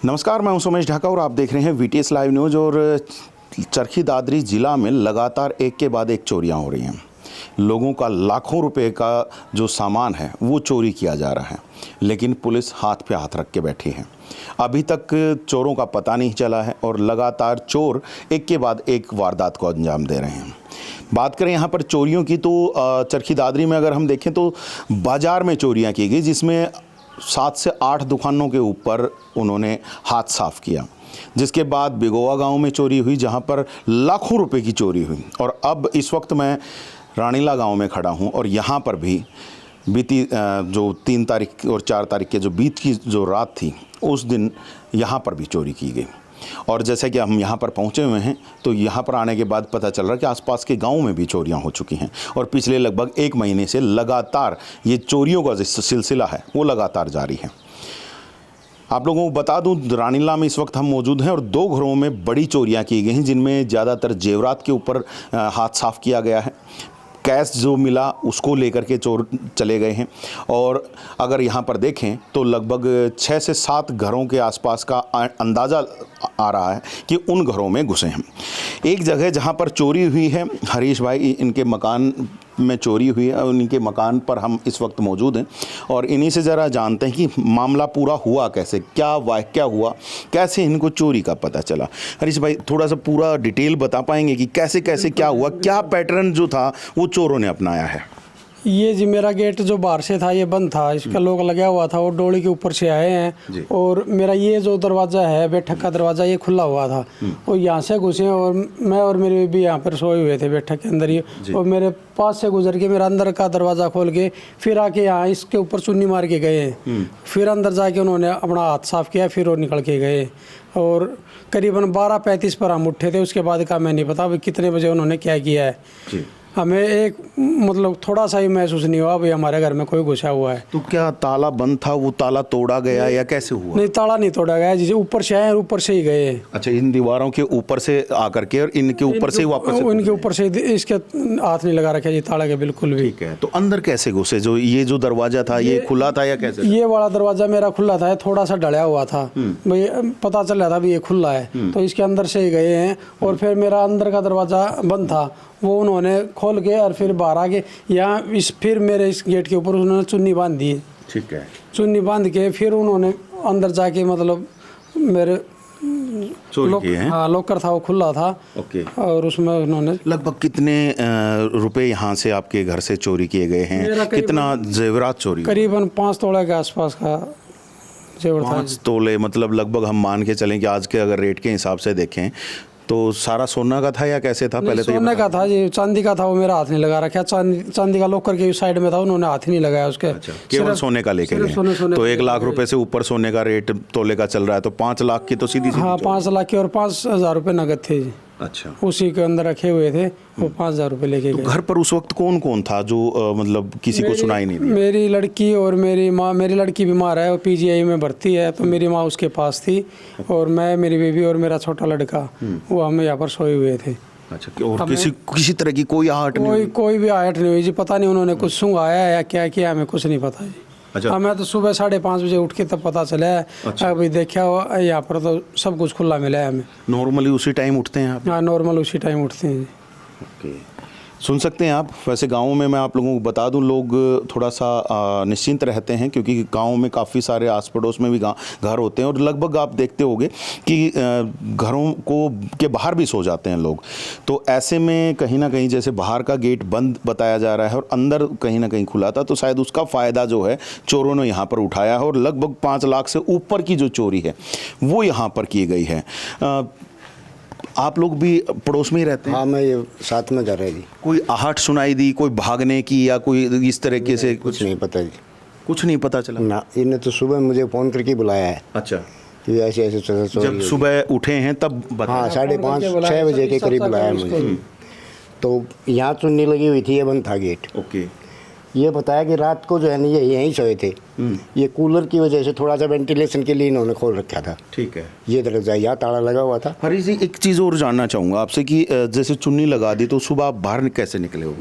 नमस्कार, मैं हूं सोमेश ढाका और आप देख रहे हैं वीटीएस लाइव न्यूज़। और चरखी दादरी ज़िला में लगातार एक के बाद एक चोरियां हो रही हैं। लोगों का लाखों रुपए का जो सामान है वो चोरी किया जा रहा है, लेकिन पुलिस हाथ पे हाथ रख के बैठी है। अभी तक चोरों का पता नहीं चला है और लगातार चोर एक के बाद एक वारदात को अंजाम दे रहे हैं। बात करें यहाँ पर चोरियों की तो चरखी दादरी में अगर हम देखें तो बाज़ार में चोरियाँ की गई, जिसमें 7 से 8 दुकानों के ऊपर उन्होंने हाथ साफ किया। जिसके बाद बिगोआ गांव में चोरी हुई, जहां पर लाखों रुपए की चोरी हुई। और अब इस वक्त मैं रानीला गांव में खड़ा हूं और यहां पर भी बीती जो 3 तारीख और 4 तारीख के जो बीत की जो रात थी, उस दिन यहां पर भी चोरी की गई। और जैसे कि हम यहाँ पर पहुँचे हुए हैं तो यहाँ पर आने के बाद पता चल रहा है कि आसपास के गाँव में भी चोरियाँ हो चुकी हैं। और पिछले लगभग 1 महीने से लगातार ये चोरियों का जो सिलसिला है वो लगातार जारी है। आप लोगों को बता दूं, रानीला में इस वक्त हम मौजूद हैं और 2 घरों में बड़ी चोरियाँ की गई हैं, जिनमें ज़्यादातर जेवरात के ऊपर हाथ साफ किया गया है। कैश जो मिला उसको लेकर के चोर चले गए हैं। और अगर यहाँ पर देखें तो लगभग 6 से 7 घरों के आसपास का अंदाज़ा आ रहा है कि उन घरों में घुसे हैं। एक जगह जहाँ पर चोरी हुई है, हरीश भाई इनके मकान में चोरी हुई है, उनके मकान पर हम इस वक्त मौजूद हैं और इन्हीं से ज़रा जानते हैं कि मामला पूरा हुआ कैसे, क्या वाक़या हुआ, कैसे इनको चोरी का पता चला। हरीश भाई थोड़ा सा पूरा डिटेल बता पाएंगे कि कैसे कैसे क्या हुआ, क्या पैटर्न जो था वो चोरों ने अपनाया है? ये जी मेरा गेट जो बाहर से था ये बंद था, इसका लॉक लगा हुआ था और डोली के ऊपर से आए हैं। और मेरा ये जो दरवाज़ा है, बैठक का दरवाज़ा, ये खुला हुआ था और यहाँ से घुसे और मैं और मेरी बेबी यहाँ पर सोए हुए थे बैठक के अंदर ही। और मेरे पास से गुजर के मेरा अंदर का दरवाज़ा खोल के फिर आके यहाँ इसके ऊपर चुन्नी मार के गए। फिर अंदर जाके उन्होंने अपना हाथ साफ किया, फिर वो निकल के गए। और करीबन 12:35 पर हम उठे थे। उसके बाद का मैं नहीं पता अभी कितने बजे उन्होंने क्या किया है। हमें एक मतलब थोड़ा सा ही महसूस नहीं हुआ भाई हमारे घर में कोई घुसा हुआ है। तो क्या ताला बंद था, वो ताला तोड़ा गया या कैसे हुआ? नहीं, ताला नहीं तोड़ा गया, जैसे ऊपर से आए ऊपर से ही गए। अच्छा, इन दीवारों के ऊपर से आकर के और इनके ऊपर से वापस इनके ऊपर से इसके हाथ नहीं लगा रखा जी ताला के बिल्कुल भी। ठीक है, तो अंदर कैसे घुसे? जो ये जो दरवाजा था ये खुला था या कैसे? ये वाला दरवाजा मेरा खुला था, थोड़ा सा ढला हुआ था भाई, पता चल रहा था भी ये खुला है तो इसके अंदर से ही गए हैं। और फिर मेरा अंदर का दरवाजा बंद था, वो उन्होंने खोल के और फिर बाहर आके यहाँ फिर मेरे इस गेट के ऊपर उन्होंने चुन्नी बांध दी। ठीक है, चुन्नी बांध के फिर उन्होंने अंदर जाके मतलब मेरे लॉकर था वो खुला था। ओके। और उसमें उन्होंने लगभग कितने रुपए यहाँ से आपके घर से चोरी किए गए हैं? कितना जेवरात चोरी? करीबन 5 तोले के आसपास का जेवर था। 5 तोले मतलब लगभग हम मान के चलें कि आज के अगर रेट के हिसाब से देखें तो सारा सोना का था या कैसे था? पहले तो सोने का था जी, चांदी का था वो मेरा हाथ नहीं लगा रखा। चांदी का लॉकर के साइड में था, उन्होंने हाथ ही नहीं लगाया उसके। अच्छा, केवल सोने का लेके गए। तो 1 लाख रुपए से ऊपर सोने का रेट तोले का चल रहा है, तो 5 लाख की तो सीधी हाँ 5 लाख की और 5,000 रुपये नगद थे जी। अच्छा, उसी के अंदर रखे हुए थे, वो 5,000 रुपये लेके गए। घर पर उस वक्त कौन कौन था जो मतलब किसी को सुनाई नहीं दी? मेरी लड़की और मेरी माँ। मेरी लड़की बीमार है, वो PGI में भर्ती है, तो मेरी माँ उसके पास थी और मैं, मेरी बेबी और मेरा छोटा लड़का, वो हम यहाँ पर सोए हुए थे। अच्छा, और किसी तरह की कोई आहट नहीं? कोई भी आहट नहीं हुई जी, पता नहीं उन्होंने कुछ सूंघाया या क्या किया, हमें कुछ नहीं पता जी। अच्छा। मैं तो सुबह 5:30 बजे उठ के तब पता चला है। अच्छा। अभी देखा यहाँ पर तो सब कुछ खुला मिला है हमें। नॉर्मली उसी टाइम उठते हैं आप? हाँ, नॉर्मल उसी टाइम उठते हैं। ओके, सुन सकते हैं आप। वैसे गाँव में मैं आप लोगों को बता दूं, लोग थोड़ा सा निश्चिंत रहते हैं क्योंकि गाँव में काफ़ी सारे आस पड़ोस में भी घर होते हैं और लगभग आप देखते होंगे कि घरों को के बाहर भी सो जाते हैं लोग। तो ऐसे में कहीं ना कहीं जैसे बाहर का गेट बंद बताया जा रहा है और अंदर कहीं ना कहीं खुला था, तो शायद उसका फ़ायदा जो है चोरों ने यहाँ पर उठाया है और लगभग 5 लाख से ऊपर की जो चोरी है वो यहाँ पर की गई है। आप लोग भी पड़ोस में ही रहते हैं? हाँ, मैं ये साथ में जा रहा जी। कोई आहट सुनाई दी, कोई भागने की या कोई इस तरीके से? कुछ नहीं पता जी। कुछ नहीं पता चला ना, इन्हें तो सुबह मुझे फ़ोन करके बुलाया है। अच्छा, कि ऐसे ऐसे जब सुबह उठे हैं तब बताया? हाँ, 5:30-6 बजे के करीब बुलाया मुझे। तो यहाँ चुन्नी लगी हुई थी, ये बंद था गेट। ओके। ये बताया कि रात को जो है ना ये यहीं सोए थे। ये कूलर की वजह से थोड़ा सा वेंटिलेशन के लिए इन्होंने खोल रखा था। ठीक है। ये दरवाजा यहाँ ताला लगा हुआ था। हरी जी, एक चीज़ और जानना चाहूँगा आपसे कि जैसे चुन्नी लगा दी तो सुबह आप बाहर कैसे निकले हो?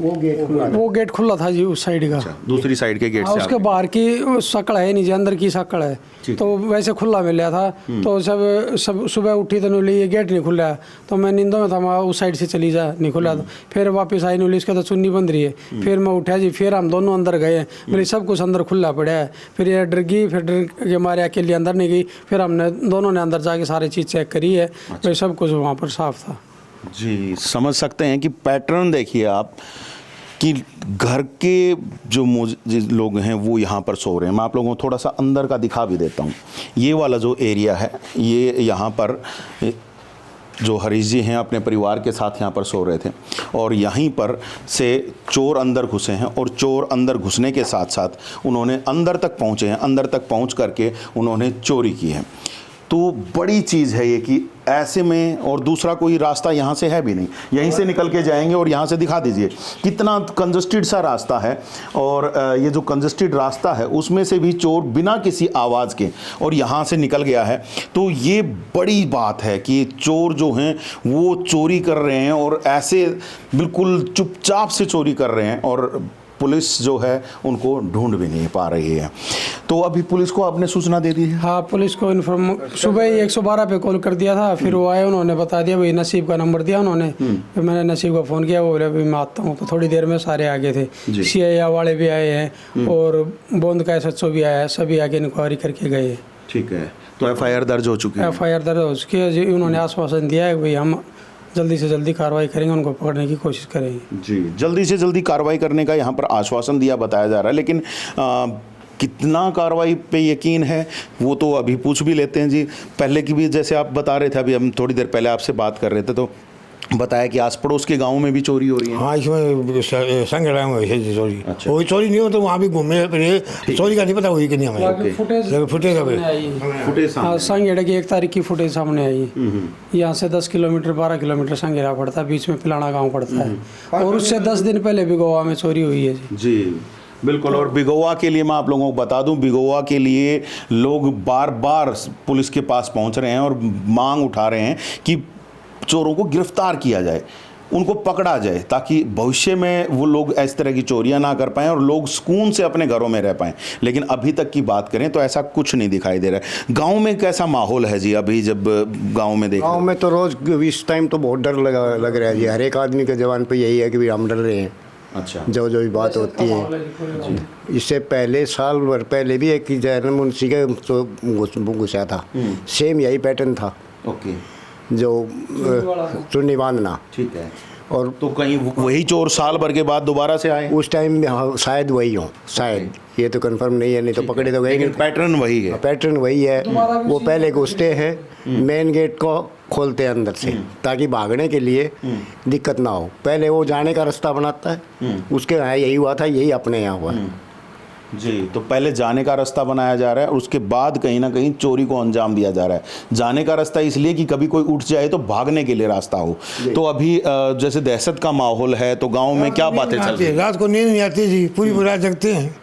वो गेट खुला था जी उस साइड का। दूसरी साइड के गेट हाँ, से उसके बाहर की सकड़ है नीचे, अंदर की सकड़ है, तो वैसे खुला मिला था। तो सब सुबह उठी तो नूली ये गेट नहीं खुला, तो मैं नींदों में था, मैं उस साइड से चली जा, नहीं खुला। तो फिर वापस आई, नूली इसका तो चुन्नी बंद रही है। फिर मैं उठा जी, फिर हम दोनों अंदर गए, मेरी सब कुछ अंदर खुला पड़ा है। फिर ये डर गई, फिर डर के मारे अकेले अंदर नहीं गई। फिर हमने दोनों ने अंदर जाके सारी चीज़ चेक करी है, फिर सब कुछ वहाँ पर साफ था। जी, समझ सकते हैं कि पैटर्न देखिए आप कि घर के जो लोग हैं वो यहाँ पर सो रहे हैं। मैं आप लोगों को थोड़ा सा अंदर का दिखा भी देता हूँ। ये वाला जो एरिया है, ये यहाँ पर जो हरीश जी हैं अपने परिवार के साथ यहाँ पर सो रहे थे, और यहीं पर से चोर अंदर घुसे हैं, और चोर अंदर घुसने के साथ साथ उन्होंने अंदर तक पहुँचे हैं। अंदर तक पहुँच करके उन्होंने चोरी की है। तो बड़ी चीज़ है ये कि ऐसे में, और दूसरा कोई रास्ता यहाँ से है भी नहीं, यहीं से निकल के जाएंगे। और यहाँ से दिखा दीजिए कितना कंजस्टेड सा रास्ता है, और ये जो कंजस्टेड रास्ता है उसमें से भी चोर बिना किसी आवाज़ के और यहाँ से निकल गया है। तो ये बड़ी बात है कि चोर जो हैं वो चोरी कर रहे हैं, और ऐसे बिल्कुल चुपचाप से चोरी कर रहे हैं, और पुलिस जो है उनको ढूंढ भी नहीं पा रही है। तो अभी पुलिस को आपने सूचना दे दी है? हाँ, पुलिस को सुबह ही 112 पे कॉल कर दिया था। फिर वो आए, उन्होंने बता दिया, भाई नसीब का नंबर दिया उन्होंने। फिर मैंने नसीब को फ़ोन किया, वो बोले भाई मैं आता हूँ। तो थोड़ी देर में सारे आगे थे, CIA वाले भी आए हैं, और बोंद का SHO भी आया है, सभी आगे इंक्वायरी करके गए। ठीक है। तो FIR दर्ज हो चुकी है? FIR दर्ज हो चुकी है जी। उन्होंने आश्वासन दिया है भाई हम जल्दी से जल्दी कार्रवाई करेंगे, उनको पकड़ने की कोशिश करेंगे। जी, जल्दी से जल्दी कार्रवाई करने का यहाँ पर आश्वासन दिया बताया जा रहा है, लेकिन कितना कार्रवाई पे यकीन है वो तो अभी पूछ भी लेते हैं जी। पहले की भी जैसे आप बता रहे थे, अभी हम थोड़ी देर पहले आपसे बात कर रहे थे, तो बताया कि आस पड़ोस के गाँव में भी चोरी हो रही है। हाँ, इसमें संगड़ा में वैसे चोरी। अच्छा। वही चोरी नहीं हो तो वहाँ भी घूमने फिरे, चोरी का नहीं पता हुई कि नहीं हमें। फुटेज हाँ, संगेड़ा की 1 तारीख की फुटेज सामने आई। यहाँ से 10 किलोमीटर 12 किलोमीटर संगेड़ा पड़ता है, बीच में पिलाना गाँव पड़ता है। और उससे 10 दिन पहले भी गोवा में चोरी हुई है जी। बिल्कुल। और बिगोवा के लिए मैं आप लोगों को बता दूं, बिगोवा के लिए लोग बार बार पुलिस के पास पहुंच रहे हैं और मांग उठा रहे हैं कि चोरों को गिरफ्तार किया जाए, उनको पकड़ा जाए, ताकि भविष्य में वो लोग इस तरह की चोरियां ना कर पाएं और लोग सुकून से अपने घरों में रह पाएं। लेकिन अभी तक की बात करें तो ऐसा कुछ नहीं दिखाई दे रहा है। गांव में कैसा माहौल है जी अभी, जब गांव में देखें? गाँव में तो रोज़ इस टाइम तो बहुत डर लग रहा है जी। हर एक आदमी के जवान पे यही है कि भाई हम डर रहे हैं। अच्छा। जो भी बात होती है, इससे पहले साल भर पहले भी एक जैन मुंशी के घुसा था, सेम यही पैटर्न था। ओके। जो चुन्नी बांधना। ठीक है। और तो कहीं वही चोर साल भर के बाद दोबारा से आए? उस टाइम में हाँ, शायद वही हो, शायद, ये तो कंफर्म नहीं है, नहीं तो पकड़े तो गए नहीं। पैटर्न वही है? पैटर्न वही है। वो पहले घुसते हैं, मेन गेट को खोलते हैं अंदर से, ताकि भागने के लिए दिक्कत ना हो। पहले वो जाने का रास्ता बनाता है, उसके यहाँ यही हुआ था, यही अपने यहाँ हुआ है जी। तो पहले जाने का रास्ता बनाया जा रहा है और उसके बाद कहीं ना कहीं चोरी को अंजाम दिया जा रहा है। जाने का रास्ता इसलिए कि कभी कोई उठ जाए तो भागने के लिए रास्ता हो। तो अभी जैसे दहशत का माहौल है, तो गांव में क्या बातें चल रही हैं? रात को नींद नहीं आती जी, पूरी रात जगते हैं।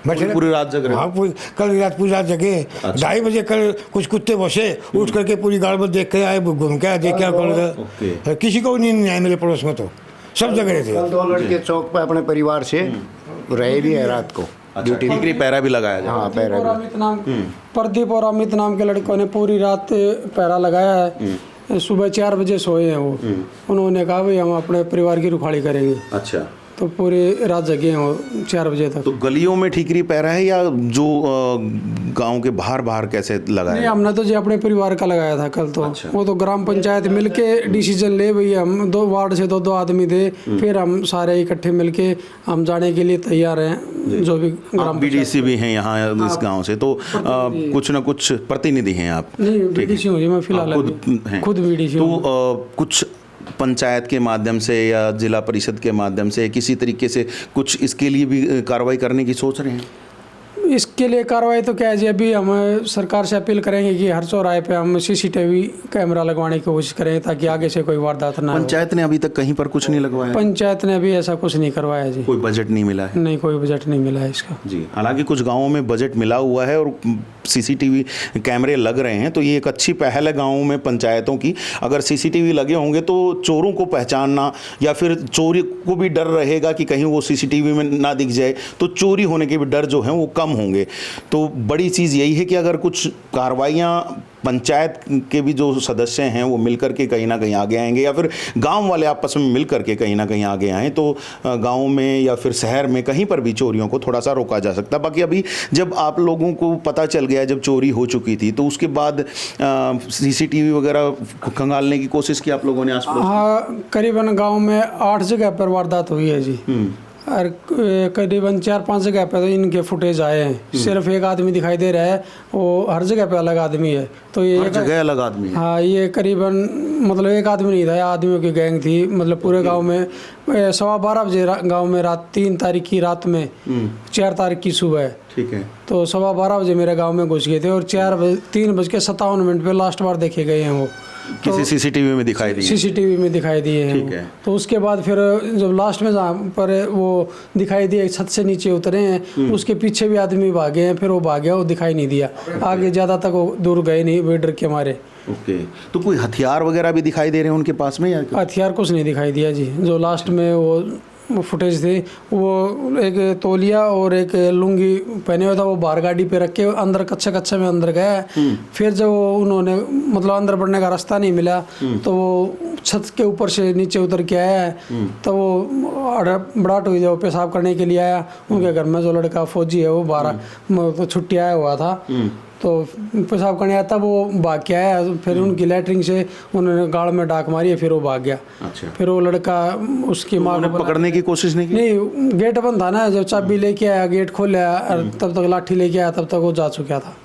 पूरी रात जग रहे? हाँ, कल रात पूरी रात जगे। 2:30 बजे कल कुछ कुत्ते बसे, उठ करके पूरी गाड़ में देख के आए, घूम के आए, देख के आए। किसी को नींद नहीं आई मेरे पड़ोस में, तो सब जग रहे थे। 2 लड़के चौक पर अपने परिवार से रहे भी है रात को। ड्यूटी ठीकरी पहरा भी लगाया जाए? हाँ, पहरा भी। प्रदीप और अमित नाम के लड़कों ने पूरी रात पहरा लगाया है। सुबह 4 बजे सोए हैं वो। उन्होंने कहा भाई हम अपने परिवार की रुखाड़ी करेंगे। अच्छा। तो पूरी रात जगे हैं वो 4 बजे तक। तो गलियों में ठीकरी पहरा है या जो गांव के बाहर कैसे लगाया? नहीं, हमने तो जी अपने परिवार का लगाया था कल तो। अच्छा। वो तो ग्राम पंचायत मिलके डिसीजन ले, भाई हम 2 वार्ड से 2 आदमी दे, फिर हम सारे इकट्ठे मिलके हम जाने के लिए तैयार हैं। जो भी ग्राम BDC भी हैं यहाँ इस गांव से, तो कुछ ना कुछ प्रतिनिधि हैं आप? नहीं, BDC हूँ जी मैं फिलहाल, खुद BDC हूँ। तो कुछ पंचायत के माध्यम से या जिला परिषद के माध्यम से किसी तरीके से कुछ इसके लिए भी कार्रवाई करने की सोच रहे हैं? इसके लिए कार्रवाई तो क्या है जी, अभी हम सरकार से अपील करेंगे कि हर चौराहे पे हम सीसीटीवी कैमरा लगवाने की कोशिश करें ताकि आगे से कोई वारदात ना हो। पंचायत ने अभी तक कहीं पर कुछ नहीं लगवाया? पंचायत ने अभी ऐसा कुछ नहीं करवाया जी। कोई बजट नहीं मिला है? नहीं, कोई बजट नहीं मिला है इसका जी। हालांकि कुछ गांवों में बजट मिला हुआ है और सीसीटीवी कैमरे लग रहे हैं, तो ये एक अच्छी पहल है गाँवों में पंचायतों की। अगर सीसीटीवी लगे होंगे तो चोरों को पहचानना या फिर चोरी को भी डर रहेगा कि कहीं वो सीसीटीवी में ना दिख जाए, तो चोरी होने के भी डर जो हैं वो कम होंगे। तो बड़ी चीज़ यही है कि अगर कुछ कार्रवाइयाँ पंचायत के भी जो सदस्य हैं वो मिलकर के कहीं ना कहीं आगे आएंगे या फिर गांव वाले आपस में मिल करके कहीं ना कहीं आगे आएँ, तो गांव में या फिर शहर में कहीं पर भी चोरियों को थोड़ा सा रोका जा सकता है। बाकी अभी जब आप लोगों को पता चल गया, जब चोरी हो चुकी थी, तो उसके बाद सीसीटीवी वगैरह खंगालने की कोशिश की आप लोगों ने आसपास? हाँ, करीबन गाँव में 8 जगह पर वारदात हुई है जी। और करीबन 4-5 जगह पे तो इनके फुटेज आए हैं। सिर्फ एक आदमी दिखाई दे रहा है, वो हर जगह पे अलग आदमी है। तो ये हर जगह अलग आदमी है? हाँ, ये करीबन मतलब एक आदमी नहीं था, ये आदमियों की गैंग थी। मतलब पूरे गांव में 12:15 बजे गांव में रात 3 तारीख की रात में 4 तारीख की सुबह, ठीक है, तो 12:15 बजे मेरे गाँव में घुस गए थे और 3:57 पे लास्ट बार देखे गए हैं वो। किसी सीसीटीवी में दिखाई दिए? सीसीटीवी में दिखाई दिए हैं। ठीक है। तो उसके बाद फिर जब लास्ट में जहाँ पर वो दिखाई दिए, छत से नीचे उतरे हैं, उसके पीछे भी आदमी भागे हैं, फिर वो भाग गया, वो दिखाई नहीं दिया। आगे ज़्यादा तक वो दूर गए नहीं, वे डर के मारे। ओके। तो कोई हथियार वगैरह भी दिखाई दे रहे हैं उनके पास में या? हथियार कुछ नहीं दिखाई दिया जी। जो लास्ट में वो फुटेज थी, वो एक तौलिया और एक लुंगी पहने हुआ था, वो बाहर गाड़ी पे रख के अंदर कच्चे में अंदर गया। फिर जब उन्होंने मतलब अंदर बढ़ने का रास्ता नहीं मिला, तो वो छत के ऊपर से नीचे उतर के आया। तो वो बड़ाट हुई, जब पेशाब करने के लिए आया, उनके घर में जो लड़का फौजी है वो 12 तो छुट्टी आया हुआ था, तो पेशाब करने आया, तब वो भाग के आया। फिर उनकी लैटरिन से उन्होंने गाड़ में डाक मारी, फिर वो भाग गया। अच्छा। फिर वो लड़का उसकी माँ को पकड़ने की कोशिश नहीं की? नहीं, गेट बंद था ना। जब चाबी लेके आया, गेट खोला, तब तक लाठी लेके आया, तब तक वो जा चुका था।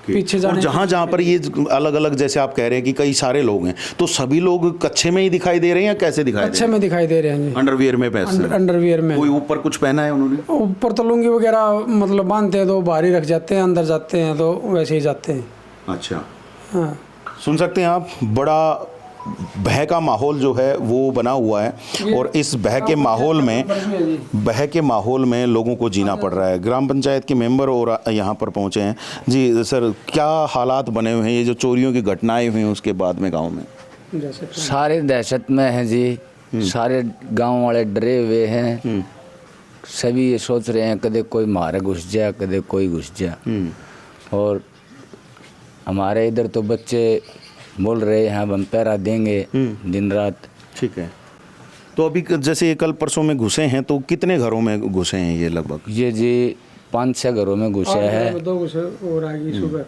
पीछे जाने। और जहाँ पर ये अलग अलग, जैसे आप कह रहे हैं कि कई सारे लोग हैं, तो सभी लोग कच्छे में ही दिखाई दे रहे हैं या कैसे दिखाई दे रहे हैं? कच्छे में दिखाई दे रहे हैं जी। अंडरवियर में? पैसे अंडरवियर में। कोई ऊपर कुछ पहना है उन्होंने? ऊपर तो लुंगी वगैरह मतलब बांधते हैं तो बाहर ही रख जाते हैं, अंदर जाते हैं तो वैसे ही जाते हैं। अच्छा। हाँ, सुन सकते हैं आप, बड़ा भय का माहौल जो है वो बना हुआ है और इस भय के माहौल में लोगों को जीना पड़ रहा है। ग्राम पंचायत के मेंबर और यहाँ पर पहुँचे हैं। जी सर, क्या हालात बने हुए हैं ये जो चोरियों की घटनाएं हुई हैं उसके बाद में गांव में? सारे दहशत में हैं जी। सारे गांव वाले डरे हुए हैं। सभी ये सोच रहे हैं कदे कोई मारे घुस जाए, कदे कोई घुस जाए। और हमारे इधर तो बच्चे बोल रहे हैं हम पहरा देंगे दिन रात। ठीक है। तो अभी जैसे कल परसों में घुसे हैं, तो कितने घरों में घुसे हैं ये लगभग? ये जी 5-6 घरों में घुसे हैं। 2 घुसे और आगे सुबह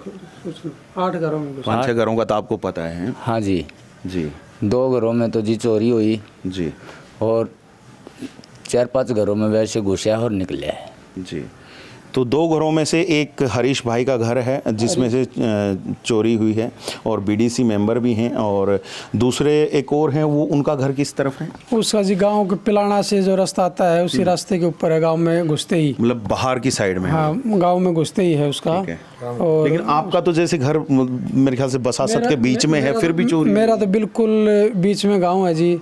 8 घरों में घुसे। 5-6 घरों का तो आपको पता है? हाँ जी। जी। 2 घरों में तो जी चोरी हुई जी, और 4-5 घरों में वैसे घुसे और निकले हैं जी। तो 2 घरों में से एक हरीश भाई का घर है जिसमें से चोरी हुई है और बीडीसी मेंबर भी हैं, और दूसरे एक और हैं, वो उनका घर किस तरफ है? उसका जी गांव के पिलाना से जो रास्ता आता है उसी रास्ते के ऊपर है, गांव में घुसते ही। मतलब बाहर की साइड में? हाँ, गांव में घुसते ही है उसका। और लेकिन आपका तो जैसे घर मेरे ख्याल से बसासत के बीच में है, फिर भी चोरी? मेरा तो बिल्कुल बीच में गाँव है जी।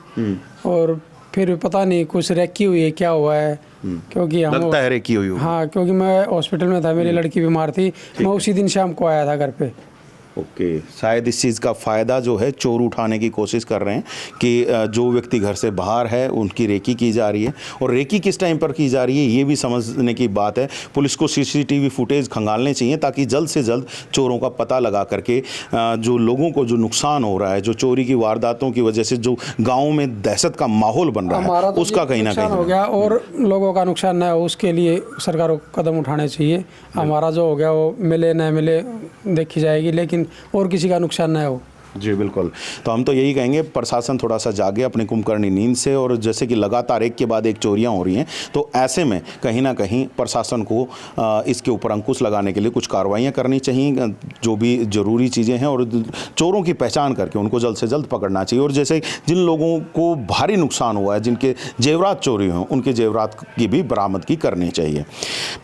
और फिर पता नहीं कुछ रेकी हुई है, क्या हुआ है, क्योंकि हम लगता है रेकी हुई। हाँ, क्योंकि मैं हॉस्पिटल में था, मेरी लड़की बीमार थी, मैं उसी दिन शाम को आया था घर पे। ओके। शायद इस चीज़ का फ़ायदा जो है चोर उठाने की कोशिश कर रहे हैं कि जो व्यक्ति घर से बाहर है उनकी रेकी की जा रही है, और रेकी किस टाइम पर की जा रही है ये भी समझने की बात है। पुलिस को सीसीटीवी फुटेज खंगालने चाहिए ताकि जल्द से जल्द चोरों का पता लगा करके जो लोगों को जो नुकसान हो रहा है, जो चोरी की वारदातों की वजह से जो गाँव में दहशत का माहौल बन रहा है, उसका कहीं ना कहीं हो गया और लोगों का नुकसान न हो, उसके लिए सरकार को कदम उठाने चाहिए। हमारा जो हो गया वो मिले न मिले देखी जाएगी, लेकिन और किसी का नुकसान ना हो। जी बिल्कुल। तो हम तो यही कहेंगे प्रशासन थोड़ा सा जागे अपनी कुंभकर्णी नींद से, और जैसे कि लगातार एक के बाद एक चोरियां हो रही हैं, तो ऐसे में कहीं ना कहीं प्रशासन को इसके ऊपर अंकुश लगाने के लिए कुछ कार्रवाइयां करनी चाहिए, जो भी ज़रूरी चीज़ें हैं, और चोरों की पहचान करके उनको जल्द से जल्द पकड़ना चाहिए। और जैसे जिन लोगों को भारी नुकसान हुआ है, जिनके जेवरात चोरी हों, उनके जेवरात की भी बरामदगी करनी चाहिए।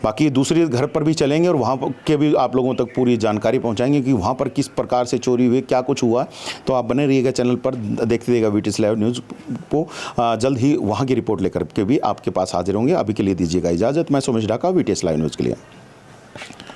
बाकी दूसरी घर पर भी चलेंगे और वहाँ के भी आप लोगों तक पूरी जानकारी पहुँचाएंगे कि वहाँ पर किस प्रकार से चोरी हुई, क्या कुछ हुआ। तो आप बने रहिएगा चैनल पर, देखते रहिएगा VTS लाइव न्यूज़ को। जल्द ही वहाँ की रिपोर्ट लेकर के भी आपके पास हाजिर होंगे। अभी के लिए दीजिएगा इजाज़त। मैं Sumesh Dhaka, VTS live news के लिए।